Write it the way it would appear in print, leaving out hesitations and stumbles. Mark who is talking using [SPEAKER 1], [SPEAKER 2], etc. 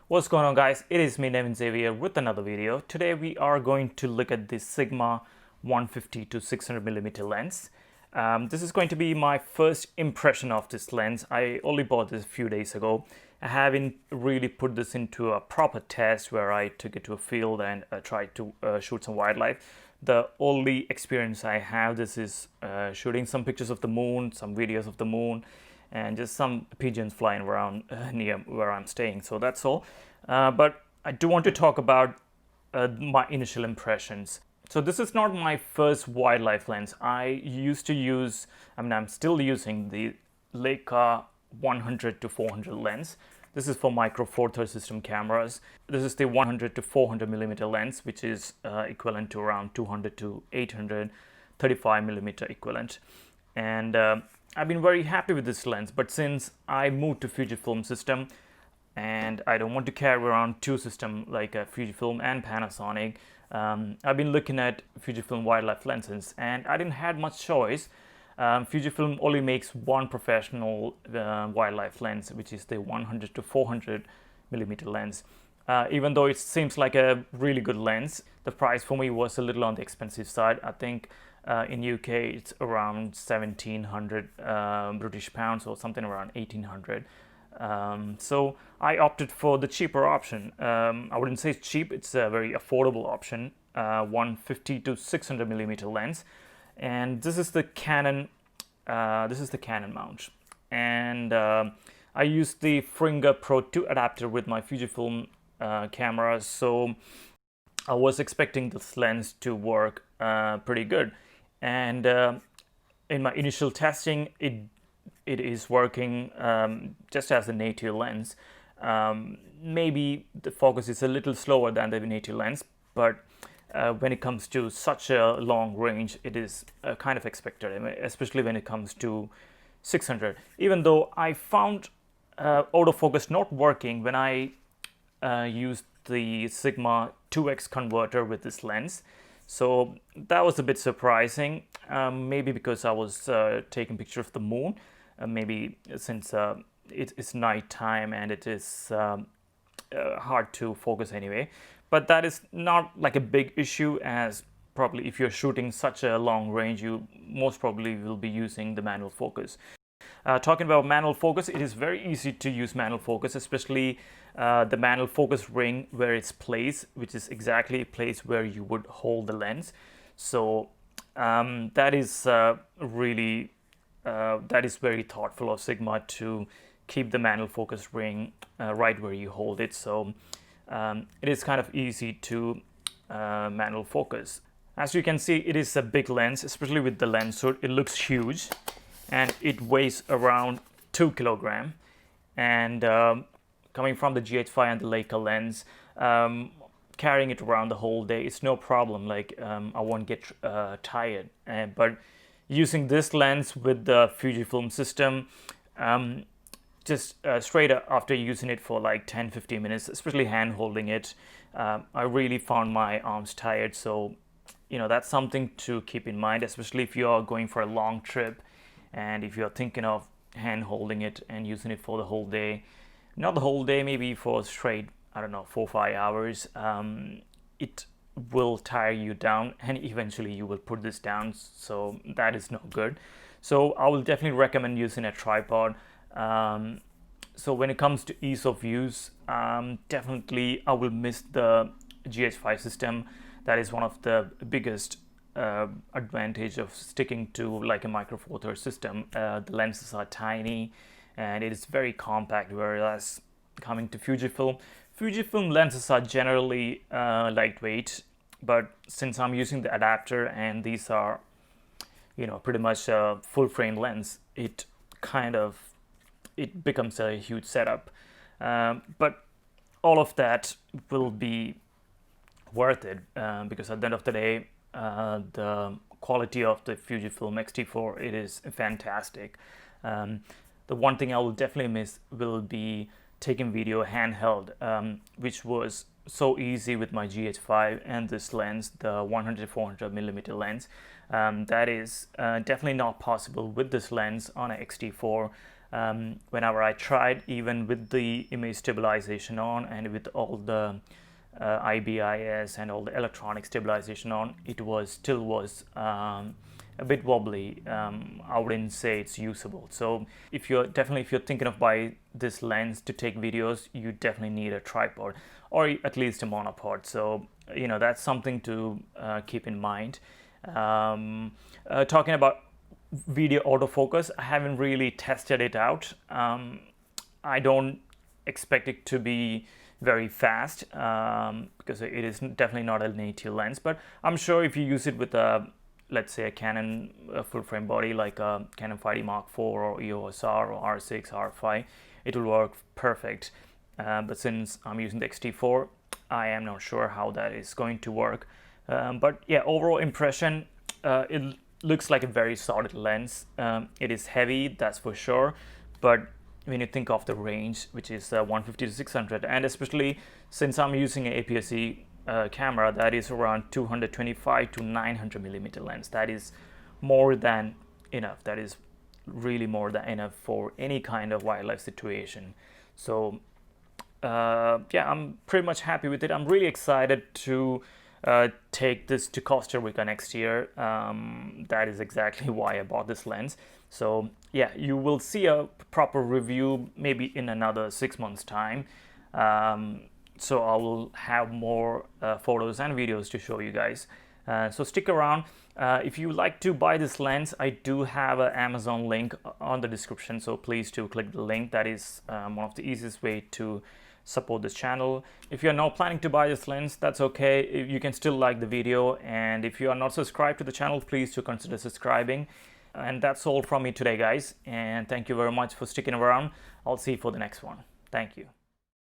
[SPEAKER 1] What's going on, guys? It is me, Nevin Xavier, with another video. Today we are going to look at the Sigma 150 to 600mm lens. This is going to be my first impression of this lens. I only bought this a few days ago. I haven't really put this into a proper test where I took it to a field and tried to shoot some wildlife. The only experience I have this is shooting some pictures of the moon, some videos of the moon, and just some pigeons flying around near where I'm staying. So that's all. But I do want to talk about my initial impressions. So this is not my first wildlife lens. I'm still using the Leica 100 to 400 lens. This is for micro four thirds system cameras. This is the 100 to 400mm lens, which is equivalent to around 200 to 835mm equivalent. And I've been very happy with this lens, but since I moved to Fujifilm system and I don't want to carry around two systems like Fujifilm and Panasonic, I've been looking at Fujifilm wildlife lenses and I didn't have much choice. Fujifilm only makes one professional wildlife lens, which is the 100 to 400mm lens. Even though it seems like a really good lens, the price for me was a little on the expensive side. I think in UK it's around 1700 British pounds or something around 1800. So I opted for the cheaper option. I wouldn't say it's cheap, it's a very affordable option, 150 to 600mm lens. And this is the Canon mount. And I used the Fringer Pro 2 adapter with my Fujifilm camera, so I was expecting this lens to work pretty good. And in my initial testing, it is working just as a native lens. Maybe the focus is a little slower than the native lens, but when it comes to such a long range, it is kind of expected, especially when it comes to 600. Even though I found autofocus not working when I used the Sigma 2x converter with this lens. So that was a bit surprising, maybe because I was taking picture of the moon, maybe since it's nighttime and it is hard to focus anyway. But that is not like a big issue, as probably if you're shooting such a long range, you most probably will be using the manual focus. Talking about manual focus, it is very easy to use manual focus, especially the manual focus ring where it's placed, which is exactly a place where you would hold the lens. So that is very thoughtful of Sigma to keep the manual focus ring right where you hold it. So it is kind of easy to manual focus. As you can see, it is a big lens, especially with the lens hood. It looks huge and it weighs around 2 kilograms. And coming from the GH5 and the Leica lens, carrying it around the whole day, it's no problem. Like I won't get tired. But using this lens with the Fujifilm system, just straight after using it for like 10-15 minutes, especially hand holding it, I really found my arms tired. So that's something to keep in mind, especially if you are going for a long trip and if you're thinking of hand holding it and using it for the whole day. Not the whole day, maybe for straight, I don't know, 4 or 5 hours. It will tire you down and eventually you will put this down, so that is no good. So I will definitely recommend using a tripod. So when it comes to ease of use, definitely I will miss the GH5 system. That is one of the biggest advantage of sticking to like a micro four thirds system. The lenses are tiny and it is very compact, whereas coming to Fujifilm lenses are generally lightweight, but since I'm using the adapter and these are pretty much a full frame lens, it becomes a huge setup, but all of that will be worth it because at the end of the day, the quality of the Fujifilm XT4, it is fantastic. The one thing I will definitely miss will be taking video handheld, which was so easy with my GH5 and this lens, the 100-400mm lens. That is definitely not possible with this lens on a XT4. whenever I tried, even with the image stabilization on and with all the IBIS and all the electronic stabilization on, it still was a bit wobbly. I wouldn't say it's usable. So if you're thinking of buying this lens to take videos, you definitely need a tripod or at least a monopod. So that's something to keep in mind. Talking about video autofocus, I haven't really tested it out. I don't expect it to be very fast because it is definitely not a native lens, but I'm sure if you use it with let's say a Canon full frame body like a Canon 5D Mark IV or EOS R or R6, R5, it will work perfect. But since I'm using the XT4, I am not sure how that is going to work. But yeah, overall impression, it looks like a very solid lens. It is heavy, that's for sure, but when you think of the range, which is 150 to 600, and especially since I'm using an APS-C camera that is around 225 to 900 millimeter lens, that is more than enough. That is really more than enough for any kind of wildlife situation. So yeah, I'm pretty much happy with it. I'm really excited to take this to Costa Rica next year. That is exactly why I bought this lens. So yeah, you will see a proper review maybe in another 6 months time. So I will have more photos and videos to show you guys. So stick around. If you like to buy this lens, I do have an Amazon link on the description, so please do click the link. That is one of the easiest way to support this channel. If you're not planning to buy this lens, that's okay. You can still like the video, and if you are not subscribed to the channel, please do consider subscribing. And that's all from me today, guys, and thank you very much for sticking around. I'll see you for the next one. Thank you.